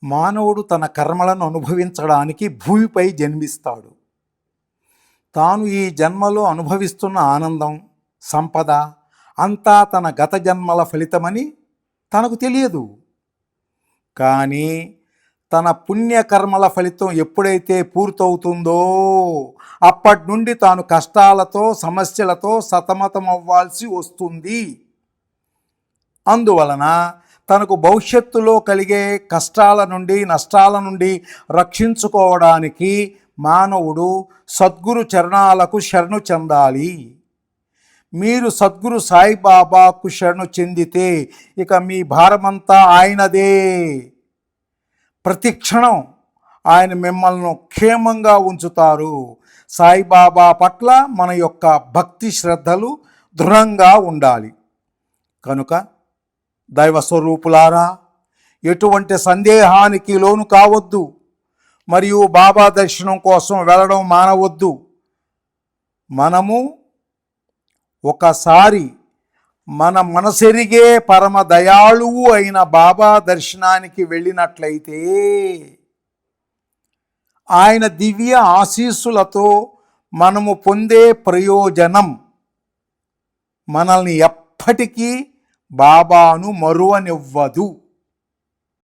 మానవుడు తన కర్మలను అనుభవించడానికి భూమిపై జన్మిస్తాడు. తాను ఈ జన్మలో అనుభవిస్తున్న ఆనందం, సంపద అంతా తన గత జన్మల ఫలితమని తనకు తెలియదు. కానీ తన పుణ్యకర్మల ఫలితం ఎప్పుడైతే పూర్తవుతుందో అప్పటి నుండి తాను కష్టాలతో, సమస్యలతో సతమతమవ్వాల్సి వస్తుంది. అందువలన తనకు భవిష్యత్తులో కలిగే కష్టాల నుండి, నష్టాల నుండి రక్షించుకోవడానికి మానవుడు సద్గురు చరణాలకు శరణు చెందాలి. మీరు సద్గురు సాయిబాబాకు శరణు చెందితే ఇక మీ భారమంతా ఆయనదే. ప్రతిక్షణం ఆయన మిమ్మల్ని క్షేమంగా ఉంచుతారు. సాయిబాబా పట్ల మన యొక్క భక్తి శ్రద్ధలు దృఢంగా ఉండాలి. కనుక దైవస్వరూపులారా, ఎటువంటి సందేహానికి లోను కావద్దు. మరియు బాబా దర్శనం కోసం వెళ్ళడం మానవద్దు. మనము ఒకసారి మన మనసెరిగే పరమ దయాళువు అయిన బాబా దర్శనానికి వెళ్ళినట్లయితే ఆయన దివ్య ఆశీస్సులతో మనము పొందే ప్రయోజనం మనల్ని ఎప్పటికీ బాబాను మరువనివ్వదు.